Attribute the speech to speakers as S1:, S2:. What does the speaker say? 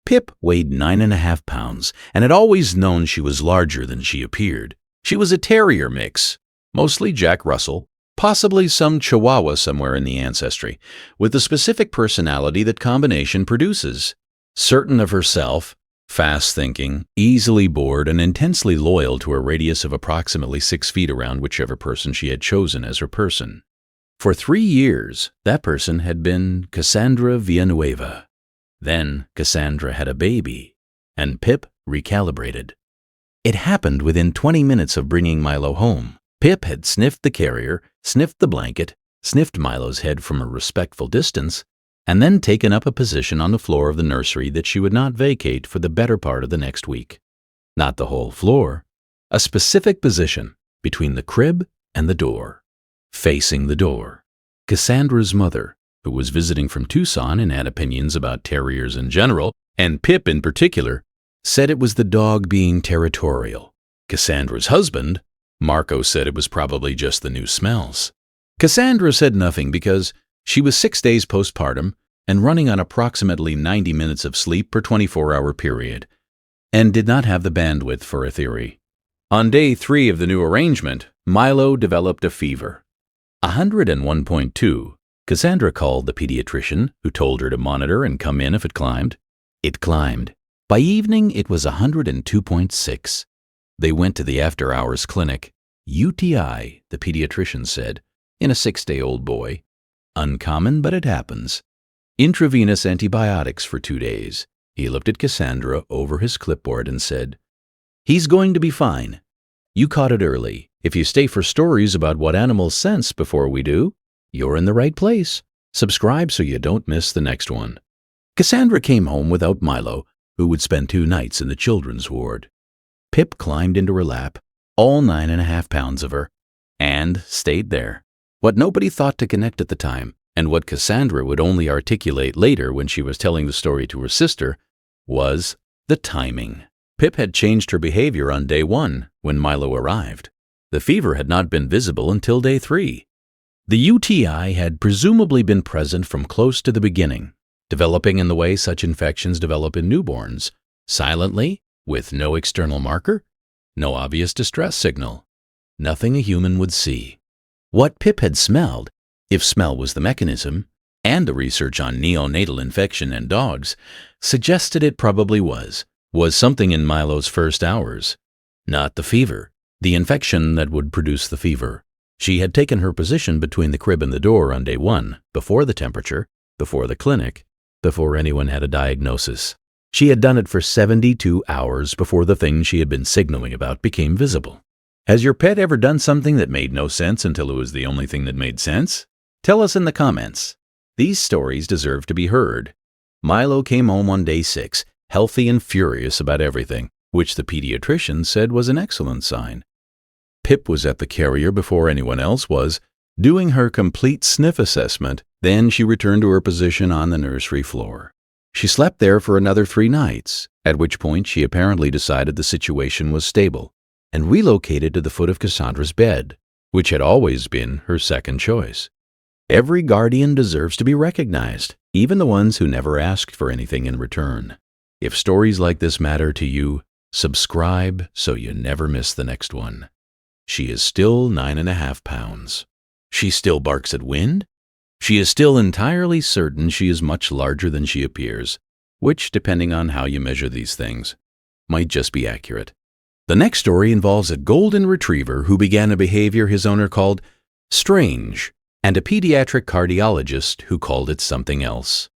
S1: Pip weighed 9.5 pounds and had always known she was larger than she appeared. She was a terrier mix, mostly Jack Russell, possibly some Chihuahua somewhere in the ancestry, with the specific personality that combination produces. Certain of herself, fast-thinking, easily bored, and intensely loyal to a radius of approximately 6 feet around whichever person she had chosen as her person. For 3 years, that person had been Cassandra Villanueva. Then Cassandra had a baby, and Pip recalibrated. It happened within 20 minutes of bringing Milo home. Pip had sniffed the carrier, sniffed the blanket, sniffed Milo's head from a respectful distance, and then taken up a position on the floor of the nursery that she would not vacate for the better part of the next week. Not the whole floor, a specific position between the crib and the door, facing the door. Cassandra's mother, who was visiting from Tucson and had opinions about terriers in general, and Pip in particular, said it was the dog being territorial. Cassandra's husband, Marco, said it was probably just the new smells. Cassandra said nothing because she was 6 days postpartum and running on approximately 90 minutes of sleep per 24-hour period, and did not have the bandwidth for a theory. On day 3 of the new arrangement, Milo developed a fever. 101.2. Cassandra called the pediatrician, who told her to monitor and come in if it climbed. It climbed. By evening, it was 102.6. They went to the after-hours clinic. UTI, the pediatrician said, in a 6-day-old boy. Uncommon, but it happens. Intravenous antibiotics for 2 days. He looked at Cassandra over his clipboard and said, "He's going to be fine. You caught it early. If you stay for stories about what animals sense before we do, you're in the right place. Subscribe so you don't miss the next one." Cassandra came home without Milo, who would spend 2 nights in the children's ward. Pip climbed into her lap, all 9.5 pounds of her, and stayed there. What nobody thought to connect at the time, and what Cassandra would only articulate later when she was telling the story to her sister, was the timing. Pip had changed her behavior on day 1 when Milo arrived. The fever had not been visible until day 3. The UTI had presumably been present from close to the beginning, developing in the way such infections develop in newborns, silently, with no external marker, no obvious distress signal, nothing a human would see. What Pip had smelled, if smell was the mechanism, and the research on neonatal infection in dogs, suggested it probably was something in Milo's first hours. Not the fever, the infection that would produce the fever. She had taken her position between the crib and the door on day 1, before the temperature, before the clinic, before anyone had a diagnosis. She had done it for 72 hours before the thing she had been signaling about became visible. Has your pet ever done something that made no sense until it was the only thing that made sense? Tell us in the comments. These stories deserve to be heard. Milo came home on day 6, healthy and furious about everything, which the pediatrician said was an excellent sign. Pip was at the carrier before anyone else was, doing her complete sniff assessment. Then she returned to her position on the nursery floor. She slept there for another 3 nights, at which point she apparently decided the situation was stable, and relocated to the foot of Cassandra's bed, which had always been her second choice. Every guardian deserves to be recognized, even the ones who never asked for anything in return. If stories like this matter to you, subscribe so you never miss the next one. She is still 9.5 pounds. She still barks at wind. She is still entirely certain she is much larger than she appears, which, depending on how you measure these things, might just be accurate. The next story involves a golden retriever who began a behavior his owner called strange, and a pediatric cardiologist who called it something else.